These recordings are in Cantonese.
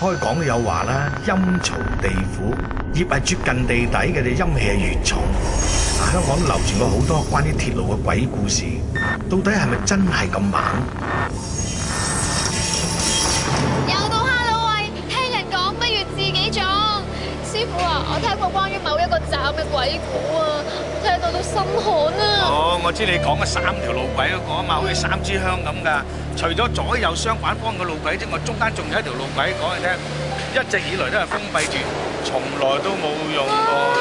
開講都有話啦，陰嘈地府，越係接近地底嘅，你陰氣係越重。香港流傳過好多關於鐵路嘅鬼故事，到底係咪真係咁猛？又到哈囉喂，聽人講不如自己撞。師傅啊，我聽過關於某一個站嘅鬼故啊，聽到都心寒啊！哦，我知你講嘅3條路軌嗰個啊嘛，好似3支香咁噶。除咗左右相反方嘅路軌之外，中間仲有一條路軌，講你聽，一直以來都係封閉住，從來都冇用過噶。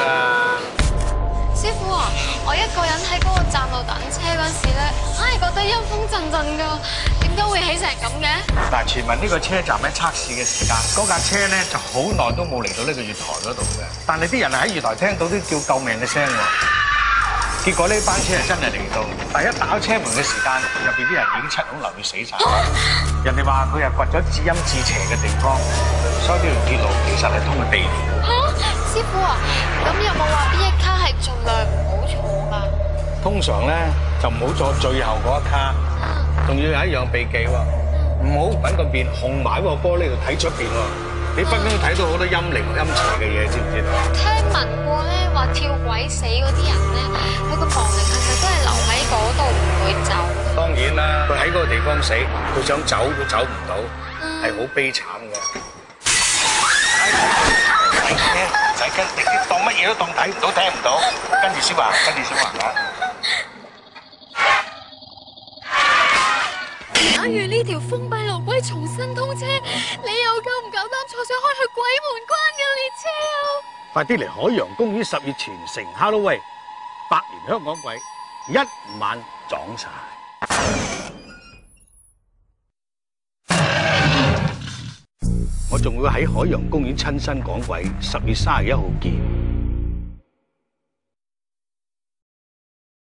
師傅啊，我一個人喺嗰個站度等車嗰時咧，硬係覺得陰風陣陣噶，點解會起成咁嘅？嗱，傳聞呢個車站喺測試嘅時間，嗰架車咧就好耐都冇嚟到呢個月台嗰度嘅，但係啲人喺月台聽到啲叫救命嘅聲喎。結果呢班車係真係嚟到，但係一打開車門嘅時間，入邊啲人已經七孔流血死晒。人哋話佢係掘咗至陰至邪嘅地方，所以呢條鐵路其實係通過地牢。師傅啊，咁有冇話邊一卡係盡量唔好坐㗎？通常咧就唔好坐最後嗰一卡，仲要有一樣避忌喎，唔好揾個面紅埋個玻璃度睇出邊喎，你分分鐘睇到好多陰靈陰邪嘅嘢，知唔知道？聽聞過咧，話跳鬼死嗰啲人咧，佢個亡靈係咪都係留喺嗰度唔會走？當然啦，佢喺嗰個地方死，佢想走都走唔到，係好悲慘嘅。唔使跟，你當乜嘢都當睇唔到、聽唔到，跟住先話，啦。假如呢條封閉路軌重新通車，你又夠唔夠膽坐上開去鬼門關嘅列車啊？快啲嚟海洋公園10月全城 Halloween， 百年香港鬼，一晚撞晒。我仲會喺海洋公園親身講鬼，10月31號見。